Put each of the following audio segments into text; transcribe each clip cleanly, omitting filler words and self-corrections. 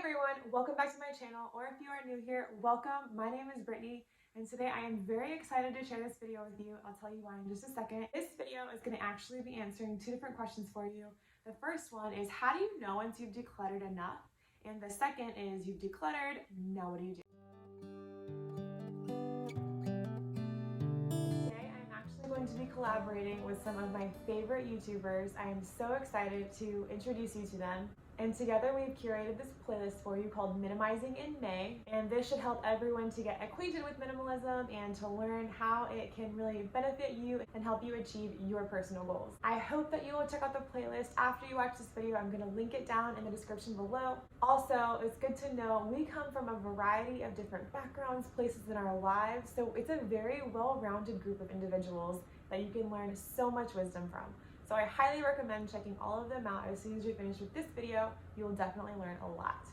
everyone, welcome back to my channel, or if you are new here, welcome. My name is Brittany, and today I am very excited to share this video with you. I'll tell you why in just a second. This video is going to actually be answering two different questions for you. The first one is, how do you know once you've decluttered enough? And the second is, you've decluttered, now what do you do? Today I'm actually going to be collaborating with some of my favorite YouTubers. I am so excited to introduce you to them. And together we've curated this playlist for you called Minimizing in May. And this should help everyone to get acquainted with minimalism and to learn how it can really benefit you and help you achieve your personal goals. I hope that you will check out the playlist after you watch this video. I'm going to link it down in the description below. Also, it's good to know we come from a variety of different backgrounds, places in our lives. So it's a very well-rounded group of individuals that you can learn so much wisdom from. So I highly recommend checking all of them out as soon as you're finished with this video. You will definitely learn a lot.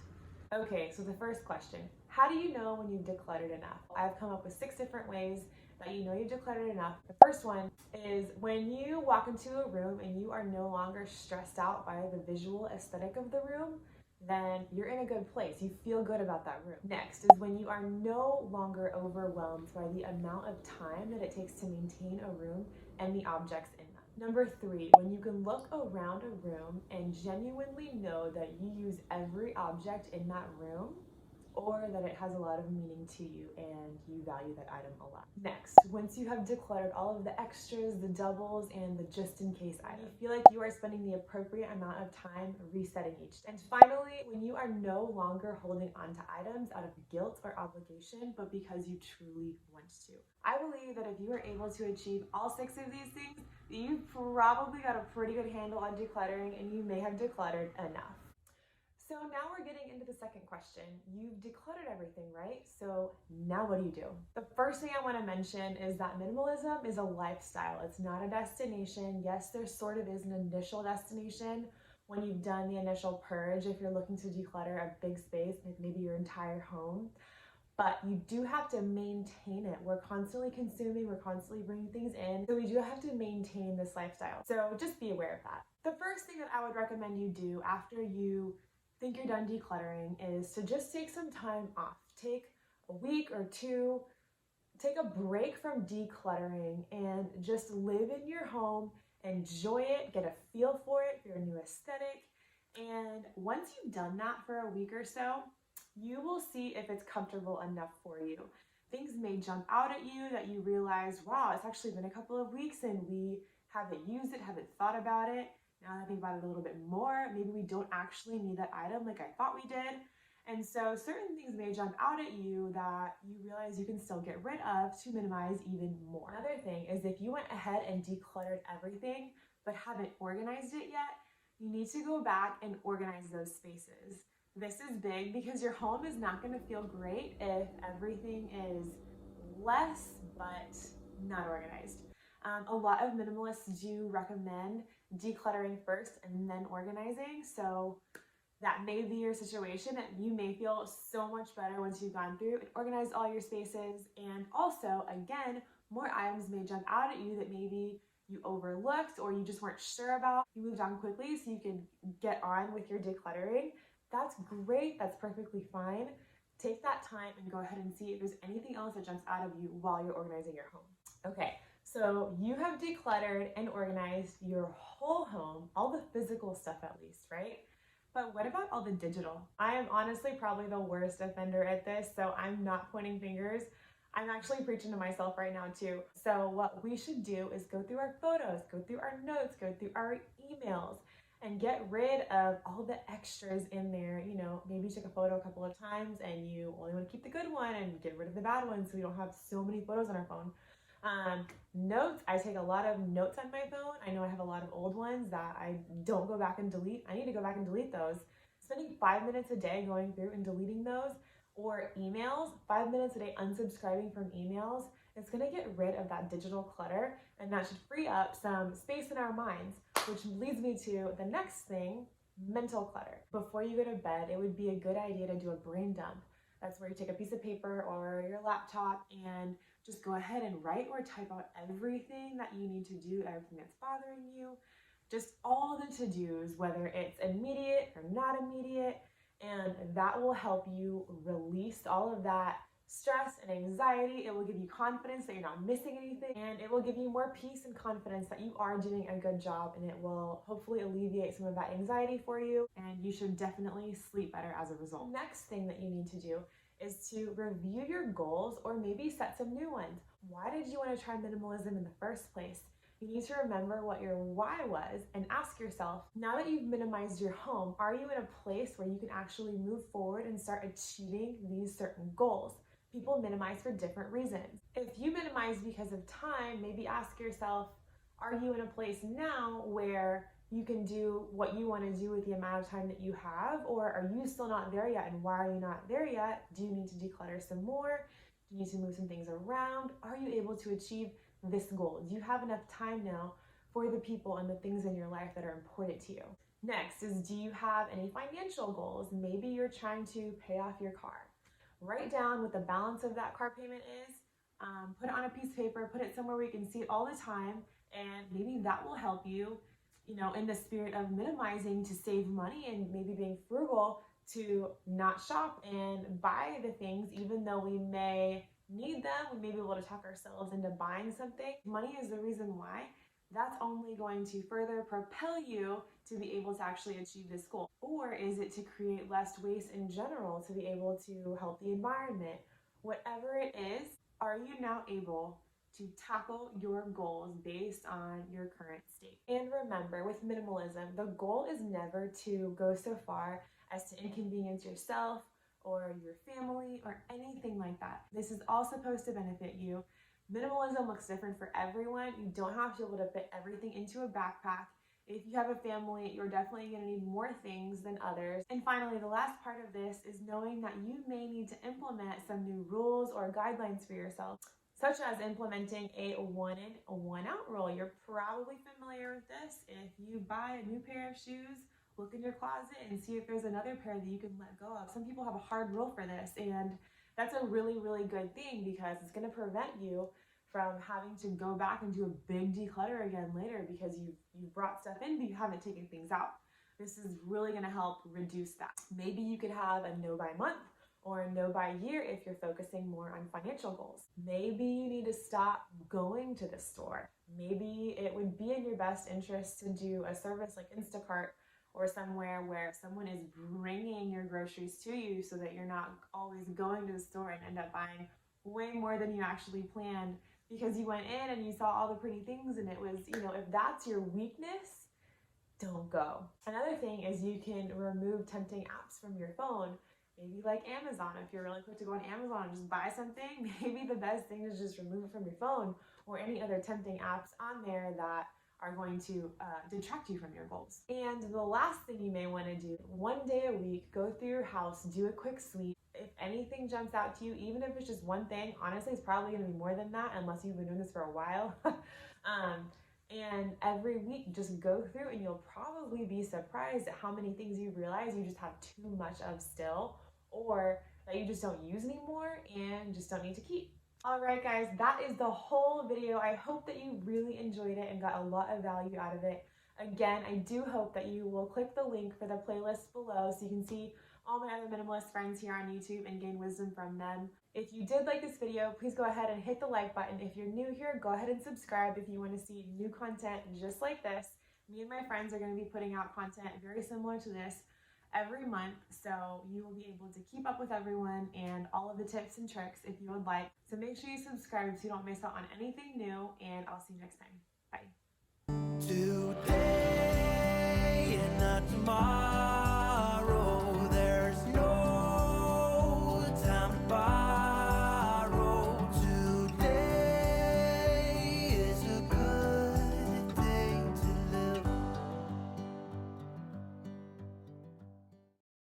Okay, so the first question, how do you know when you've decluttered enough? I've come up with 6 different ways that you know you've decluttered enough. The first one is when you walk into a room and you are no longer stressed out by the visual aesthetic of the room, then you're in a good place. You feel good about that room. Next is when you are no longer overwhelmed by the amount of time that it takes to maintain a room and the objects in them. Number 3, when you can look around a room and genuinely know that you use every object in that room, or that it has a lot of meaning to you and you value that item a lot. Next, once you have decluttered all of the extras, the doubles, and the just-in-case items, you feel like you are spending the appropriate amount of time resetting each day. And finally, when you are no longer holding on to items out of guilt or obligation, but because you truly want to. I believe that if you are able to achieve all 6 of these things, you've probably got a pretty good handle on decluttering and you may have decluttered enough. So now we're getting into the second question. You've decluttered everything, right? So now what do you do? The first thing I want to mention is that minimalism is a lifestyle. It's not a destination. Yes, there sort of is an initial destination when you've done the initial purge, if you're looking to declutter a big space, like maybe your entire home. But you do have to maintain it. We're constantly consuming, we're constantly bringing things in. So we do have to maintain this lifestyle. So just be aware of that. The first thing that I would recommend you do after you think you're done decluttering is to just take some time off. Take a week or 2, take a break from decluttering and just live in your home, enjoy it, get a feel for it, for your new aesthetic. And once you've done that for a week or so, you will see if it's comfortable enough for you. Things may jump out at you that you realize, wow, it's actually been a couple of weeks and we haven't used it, haven't thought about it. Now that I think about it a little bit more, maybe we don't actually need that item like I thought we did. And so certain things may jump out at you that you realize you can still get rid of to minimize even more. Another thing is if you went ahead and decluttered everything but haven't organized it yet, you need to go back and organize those spaces. This is big because your home is not going to feel great if everything is less but not organized. A lot of minimalists do recommend decluttering first and then organizing. So that may be your situation. You may feel so much better once you've gone through and organized all your spaces. And also, again, more items may jump out at you that maybe you overlooked or you just weren't sure about. You moved on quickly so you can get on with your decluttering. That's great. That's perfectly fine. Take that time and go ahead and see if there's anything else that jumps out of you while you're organizing your home. Okay, so you have decluttered and organized your whole home, all the physical stuff at least, right? But what about all the digital? I am honestly probably the worst offender at this, so I'm not pointing fingers. I'm actually preaching to myself right now too. So what we should do is go through our photos, go through our notes, go through our emails, and get rid of all the extras in there. You know, maybe you took a photo a couple of times and you only want to keep the good one and get rid of the bad one so we don't have so many photos on our phone. Notes, I take a lot of notes on my phone. I know I have a lot of old ones that I don't go back and delete. I need to go back and delete those. Spending 5 minutes a day going through and deleting those, or emails, 5 minutes a day unsubscribing from emails, it's going to get rid of that digital clutter, and that should free up some space in our minds, which leads me to the next thing, mental clutter. Before you go to bed, it would be a good idea to do a brain dump. That's where you take a piece of paper or your laptop and just go ahead and write or type out everything that you need to do, everything that's bothering you, just all the to-dos, whether it's immediate or not immediate, And that will help you release all of that stress and anxiety. It will give you confidence that you're not missing anything, and it will give you more peace and confidence that you are doing a good job, and it will hopefully alleviate some of that anxiety for you, and you should definitely sleep better as a result. Next thing that you need to do is to review your goals or maybe set some new ones. Why did you want to try minimalism in the first place? You need to remember what your why was and ask yourself, now that you've minimized your home, are you in a place where you can actually move forward and start achieving these certain goals? People minimize for different reasons. If you minimize because of time, maybe ask yourself, are you in a place now where you can do what you want to do with the amount of time that you have? Or are you still not there yet? And why are you not there yet? Do you need to declutter some more? Do you need to move some things around? Are you able to achieve this goal? Do you have enough time now for the people and the things in your life that are important to you? Next is, do you have any financial goals? Maybe you're trying to pay off your car. Write down what the balance of that car payment is, put it on a piece of paper, put it somewhere where you can see it all the time, and maybe that will help you, in the spirit of minimizing to save money and maybe being frugal, to not shop and buy the things even though we may need them. We may be able to talk ourselves into buying something. Money is the reason why. That's only going to further propel you to be able to actually achieve this goal. Or is it to create less waste in general, to be able to help the environment? Whatever it is, are you now able to tackle your goals based on your current state? And remember, with minimalism, the goal is never to go so far as to inconvenience yourself or your family or anything like that. This is all supposed to benefit you. Minimalism looks different for everyone. You don't have to be able to fit everything into a backpack. If you have a family, you're definitely going to need more things than others. And finally, the last part of this is knowing that you may need to implement some new rules or guidelines for yourself, such as implementing a one in, one out rule. You're probably familiar with this. If you buy a new pair of shoes, look in your closet and see if there's another pair that you can let go of. Some people have a hard rule for this, and that's a really, really good thing because it's going to prevent you from having to go back and do a big declutter again later because you brought stuff in but you haven't taken things out. This is really going to help reduce that. Maybe you could have a no by month or a no by year if you're focusing more on financial goals. Maybe you need to stop going to the store. Maybe it would be in your best interest to do a service like Instacart or somewhere where someone is bringing your groceries to you so that you're not always going to the store and end up buying way more than you actually planned because you went in and you saw all the pretty things and it was, if that's your weakness, don't go. Another thing is you can remove tempting apps from your phone, maybe like Amazon. If you're really quick to go on Amazon and just buy something, maybe the best thing is just remove it from your phone or any other tempting apps on there that are going to detract you from your goals. And the last thing you may want to do, one day a week, go through your house, do a quick sweep. If anything jumps out to you, even if it's just one thing, honestly, it's probably going to be more than that unless you've been doing this for a while. And every week, just go through and you'll probably be surprised at how many things you realize you just have too much of still, or that you just don't use anymore and just don't need to keep. All right, guys, that is the whole video. I hope that you really enjoyed it and got a lot of value out of it. Again, I do hope that you will click the link for the playlist below so you can see all my other minimalist friends here on YouTube and gain wisdom from them. If you did like this video, please go ahead and hit the like button. If you're new here, go ahead and subscribe if you want to see new content just like this. Me and my friends are going to be putting out content very similar to this every month, so you will be able to keep up with everyone and all of the tips and tricks if you would like. So make sure you subscribe so you don't miss out on anything new, and I'll see you next time. Bye. Today and not tomorrow.